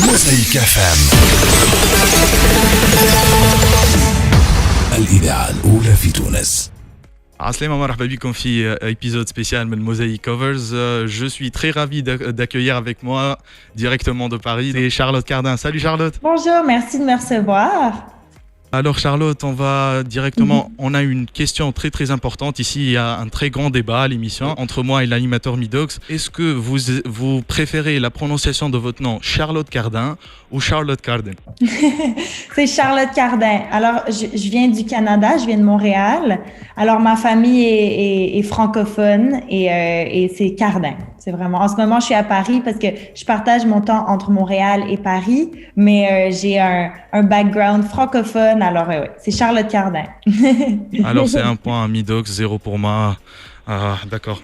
موزايك اف ام الإذاعة الأولى في تونس. Aslema, marhaba bikoum fi épisode spécial de Mosaïque Covers. Je suis très ravi d'accueillir avec moi directement de Paris, c'est Charlotte Cardin. Salut Charlotte. Bonjour, merci de me recevoir. Alors Charlotte, on va directement, on a une question très très importante ici, il y a un très grand débat à l'émission entre moi et l'animateur Midox. Est-ce que vous préférez la prononciation de votre nom Charlotte Cardin ou Charlotte Cardin? C'est Charlotte Cardin. Alors, je viens du Canada, je viens de Montréal. Alors, ma famille est francophone et c'est Cardin. C'est vraiment. En ce moment, je suis à Paris parce que je partage mon temps entre Montréal et Paris, mais j'ai un background francophone. Alors, ouais, c'est Charlotte Cardin. Alors, c'est un point à Midox, 0 pour moi. Ah, d'accord.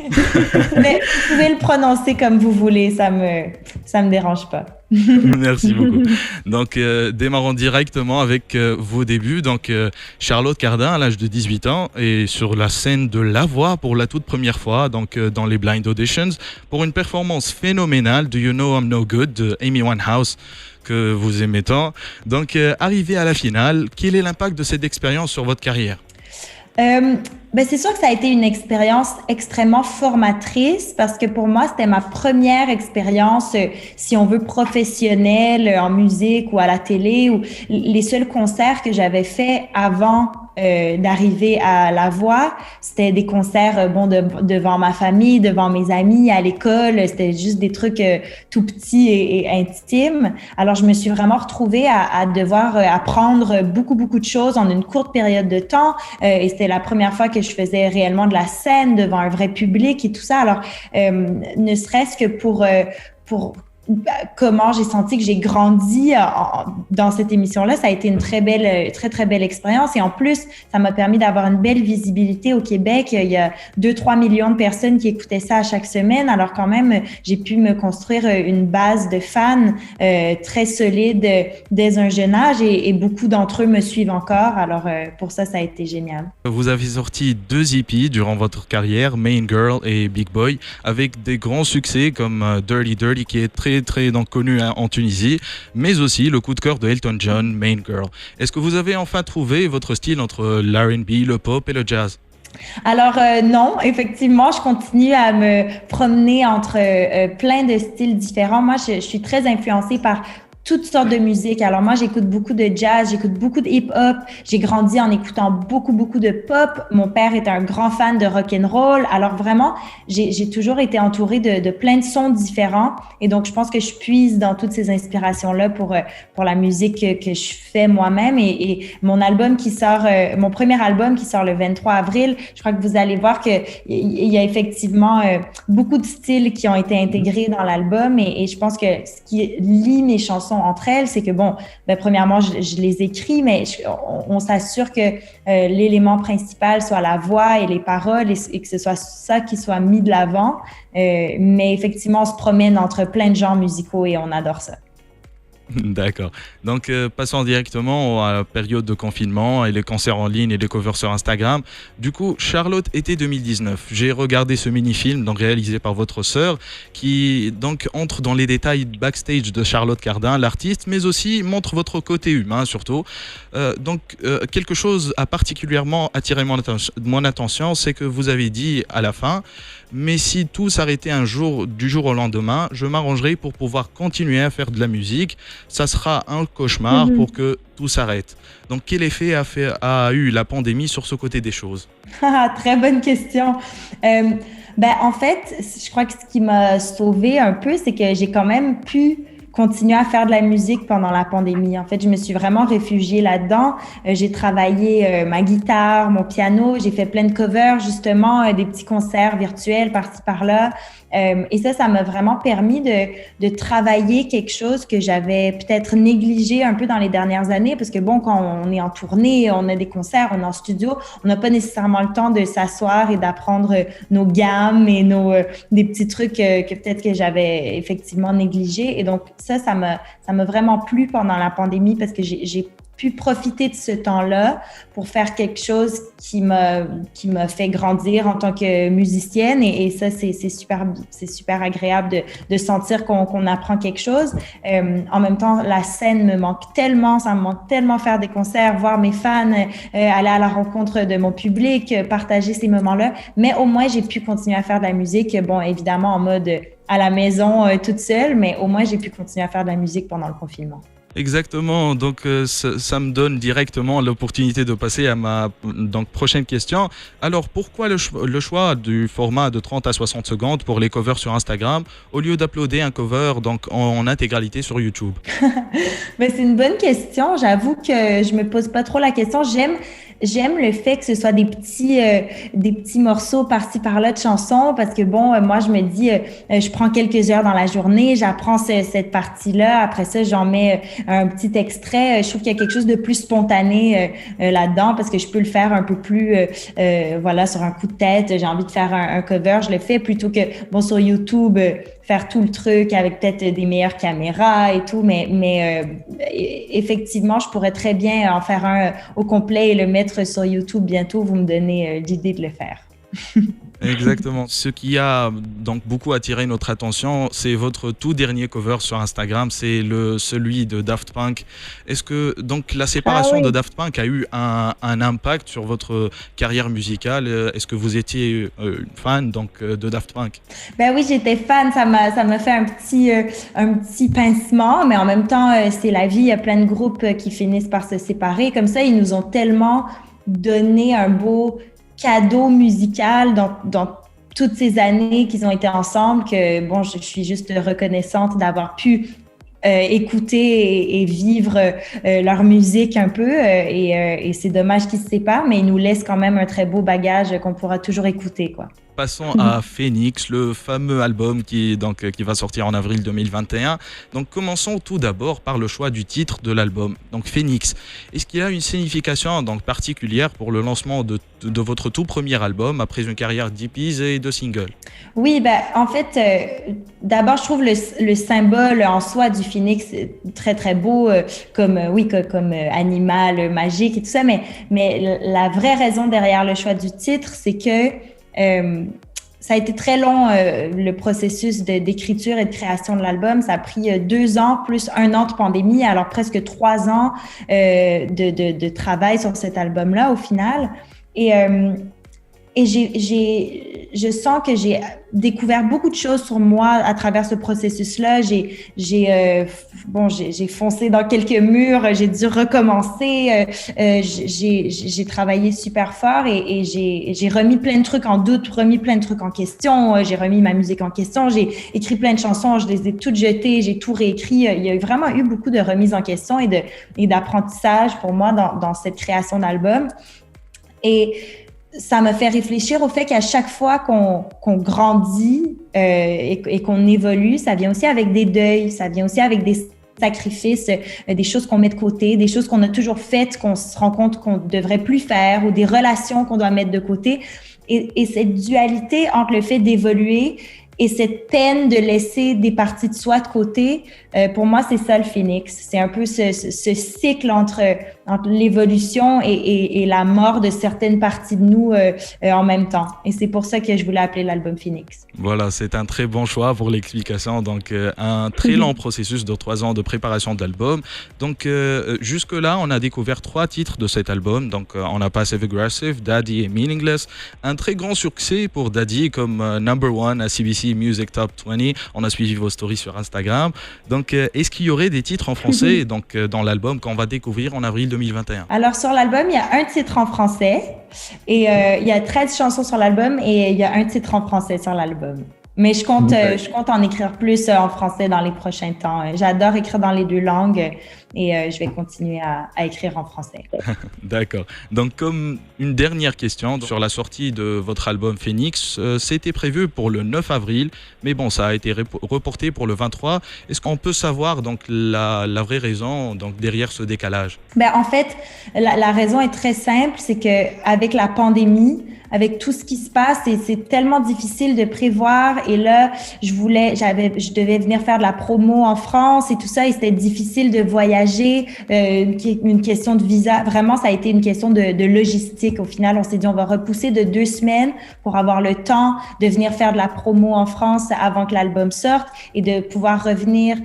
Mais vous pouvez le prononcer comme vous voulez, ça me dérange pas. Merci beaucoup. Donc, démarrons directement avec vos débuts. Donc, Charlotte Cardin, à l'âge de 18 ans, est sur la scène de La Voix pour la toute première fois, donc dans les Blind Auditions, pour une performance phénoménale de You Know I'm No Good de Amy Winehouse, que vous aimez tant. Donc, arrivé à la finale, quel est l'impact de cette expérience sur votre carrière? C'est sûr que ça a été une expérience extrêmement formatrice parce que pour moi, c'était ma première expérience, si on veut, professionnelle en musique ou à la télé, ou les seuls concerts que j'avais faits avant d'arriver à La Voix, c'était des concerts devant ma famille, devant mes amis, à l'école, c'était juste des trucs tout petits et intimes. Alors, je me suis vraiment retrouvée à devoir apprendre beaucoup de choses en une courte période de temps et c'était la première fois que je faisais réellement de la scène devant un vrai public et tout ça. Alors, ne serait-ce que pour comment j'ai senti que j'ai grandi dans cette émission-là, ça a été une très belle expérience. Et en plus, ça m'a permis d'avoir une belle visibilité au Québec. Il y a 2-3 millions de personnes qui écoutaient ça à chaque semaine. Alors quand même, j'ai pu me construire une base de fans très solide dès un jeune âge et beaucoup d'entre eux me suivent encore. Alors pour ça a été génial. Vous avez sorti 2 EP durant votre carrière, Main Girl et Big Boy, avec des grands succès comme Dirty Dirty qui est très donc connu en Tunisie, mais aussi le coup de cœur de Elton John, Main Girl. Est-ce que vous avez enfin trouvé votre style entre l'R&B, le pop et le jazz? Alors non, effectivement, je continue à me promener entre plein de styles différents. Moi, je suis très influencée par toutes sortes de musique. Alors moi, j'écoute beaucoup de jazz, j'écoute beaucoup de hip-hop. J'ai grandi en écoutant beaucoup de pop. Mon père est un grand fan de rock and roll. Alors vraiment, j'ai toujours été entourée de plein de sons différents. Et donc, je pense que je puise dans toutes ces inspirations-là pour la musique que je fais moi-même. Et mon album qui sort, mon premier album qui sort le 23 avril, je crois que vous allez voir que il y a effectivement beaucoup de styles qui ont été intégrés dans l'album. Et je pense que ce qui lie mes chansons entre elles, c'est que premièrement, je les écris, mais on s'assure que l'élément principal soit la voix et les paroles et que ce soit ça qui soit mis de l'avant. Mais effectivement, on se promène entre plein de genres musicaux et on adore ça. D'accord. Donc, passons directement à la période de confinement et les concerts en ligne et les covers sur Instagram. Du coup, Charlotte, été 2019. J'ai regardé ce mini-film donc réalisé par votre sœur qui donc entre dans les détails backstage de Charlotte Cardin, l'artiste, mais aussi montre votre côté humain surtout. Quelque chose a particulièrement attiré mon attention, c'est que vous avez dit à la fin, mais si tout s'arrêtait du jour au lendemain, je m'arrangerai pour pouvoir continuer à faire de la musique. Ça sera un cauchemar pour que tout s'arrête. Donc, quel effet a eu la pandémie sur ce côté des choses? Très bonne question. En fait, je crois que ce qui m'a sauvée un peu, c'est que j'ai quand même pu continuer à faire de la musique pendant la pandémie. En fait, je me suis vraiment réfugiée là-dedans. J'ai travaillé ma guitare, mon piano, j'ai fait plein de covers, justement, des petits concerts virtuels par-ci, par-là. Et ça m'a vraiment permis de travailler quelque chose que j'avais peut-être négligé un peu dans les dernières années parce que quand on est en tournée, on a des concerts, on est en studio, on n'a pas nécessairement le temps de s'asseoir et d'apprendre nos gammes et des petits trucs que peut-être que j'avais effectivement négligés. Et donc ça m'a vraiment plu pendant la pandémie parce que j'ai pu profiter de ce temps-là pour faire quelque chose qui m'a fait grandir en tant que musicienne et ça c'est super agréable de sentir qu'on apprend quelque chose. En même temps, la scène me manque tellement, ça me manque tellement faire des concerts, voir mes fans, aller à la rencontre de mon public, partager ces moments-là. Mais au moins j'ai pu continuer à faire de la musique, bon évidemment en mode à la maison toute seule, mais au moins j'ai pu continuer à faire de la musique pendant le confinement. Exactement, donc ça me donne directement l'opportunité de passer à ma prochaine question. Alors pourquoi le choix du format de 30 à 60 secondes pour les covers sur Instagram au lieu d'uploader un cover donc en intégralité sur YouTube? Ben, c'est une bonne question, j'avoue que je me pose pas trop la question. J'aime le fait que ce soit des petits morceaux par-ci par-là de chansons parce que bon, moi je me dis, je prends quelques heures dans la journée, j'apprends cette partie-là, après ça j'en mets un petit extrait. Je trouve qu'il y a quelque chose de plus spontané là-dedans parce que je peux le faire un peu plus, voilà, sur un coup de tête. J'ai envie de faire un cover, je le fais plutôt que bon sur YouTube faire tout le truc avec peut-être des meilleures caméras et tout, mais effectivement, je pourrais très bien en faire un au complet et le mettre sur YouTube bientôt. Vous me donnez l'idée de le faire. Exactement. Ce qui a donc beaucoup attiré notre attention, c'est votre tout dernier cover sur Instagram, c'est celui de Daft Punk. Est-ce que donc la séparation de Daft Punk a eu un impact sur votre carrière musicale? Est-ce que vous étiez fan donc de Daft Punk? Ben oui, j'étais fan. Ça m'a fait un petit pincement, mais en même temps, c'est la vie. Il y a plein de groupes qui finissent par se séparer. Comme ça, ils nous ont tellement donné un beau cadeau musical dans toutes ces années qu'ils ont été ensemble que bon, je suis juste reconnaissante d'avoir pu écouter et vivre leur musique un peu et c'est dommage qu'ils se séparent, mais ils nous laissent quand même un très beau bagage qu'on pourra toujours écouter, quoi. Passons à Phoenix, le fameux album qui va sortir en avril 2021. Donc commençons tout d'abord par le choix du titre de l'album. Donc Phoenix, est-ce qu'il y a une signification donc particulière pour le lancement de votre tout premier album après une carrière d'EPs et de singles? Oui, ben en fait, d'abord je trouve le symbole en soi du phénix très très beau, comme animal magique et tout ça. Mais la vraie raison derrière le choix du titre, c'est que ça a été très long, le processus d'écriture et de création de l'album. Ça a pris 2 ans plus 1 an de pandémie, alors presque 3 ans de travail sur cet album-là au final. Et je sens que j'ai découvert beaucoup de choses sur moi à travers ce processus-là. J'ai foncé dans quelques murs, j'ai dû recommencer. J'ai travaillé super fort et j'ai remis plein de trucs en doute, remis plein de trucs en question. J'ai remis ma musique en question. J'ai écrit plein de chansons, je les ai toutes jetées, j'ai tout réécrit. Il y a vraiment eu beaucoup de remises en question et d'apprentissage pour moi dans cette création d'album. Et ça m'a fait réfléchir au fait qu'à chaque fois qu'on grandit et qu'on évolue, ça vient aussi avec des deuils, ça vient aussi avec des sacrifices, des choses qu'on met de côté, des choses qu'on a toujours faites, qu'on se rend compte qu'on ne devrait plus faire ou des relations qu'on doit mettre de côté. Et cette dualité entre le fait d'évoluer et cette peine de laisser des parties de soi de côté, pour moi, c'est ça le phénix. C'est un peu ce cycle entre l'évolution et la mort de certaines parties de nous en même temps. Et c'est pour ça que je voulais appeler l'album Phoenix. Voilà, c'est un très bon choix pour l'explication. Donc, un très long processus de 3 ans de préparation de l'album. Donc, jusque-là, on a découvert 3 titres de cet album. Donc, on a Passive Aggressive, Daddy et Meaningless. Un très grand succès pour Daddy comme number 1 à CBC Music Top 20. On a suivi vos stories sur Instagram. Donc, est-ce qu'il y aurait des titres en français donc, dans l'album qu'on va découvrir en avril 2021? Alors, sur l'album, il y a un titre en français et il y a 13 chansons sur l'album et il y a un titre en français sur l'album. Mais je compte en écrire plus en français dans les prochains temps. J'adore écrire dans les 2 langues et je vais continuer à écrire en français. D'accord. Donc, comme une dernière question sur la sortie de votre album Phoenix, c'était prévu pour le 9 avril, mais bon, ça a été reporté pour le 23. Est-ce qu'on peut savoir donc la vraie raison donc derrière ce décalage? Ben, en fait, la raison est très simple, c'est que avec la pandémie, avec tout ce qui se passe, c'est tellement difficile de prévoir. Et là, je devais venir faire de la promo en France et tout ça, et c'était difficile de voyager voyager, une question de visa. Vraiment, ça a été une question de logistique. Au final, on s'est dit, on va repousser de 2 semaines pour avoir le temps de venir faire de la promo en France avant que l'album sorte et de pouvoir revenir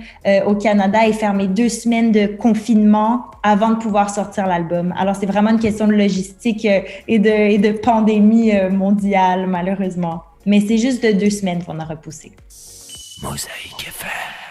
au Canada et faire mes 2 semaines de confinement avant de pouvoir sortir l'album. Alors, c'est vraiment une question de logistique et de pandémie mondiale, malheureusement. Mais c'est juste de 2 semaines qu'on a repoussé. Mosaïque FM.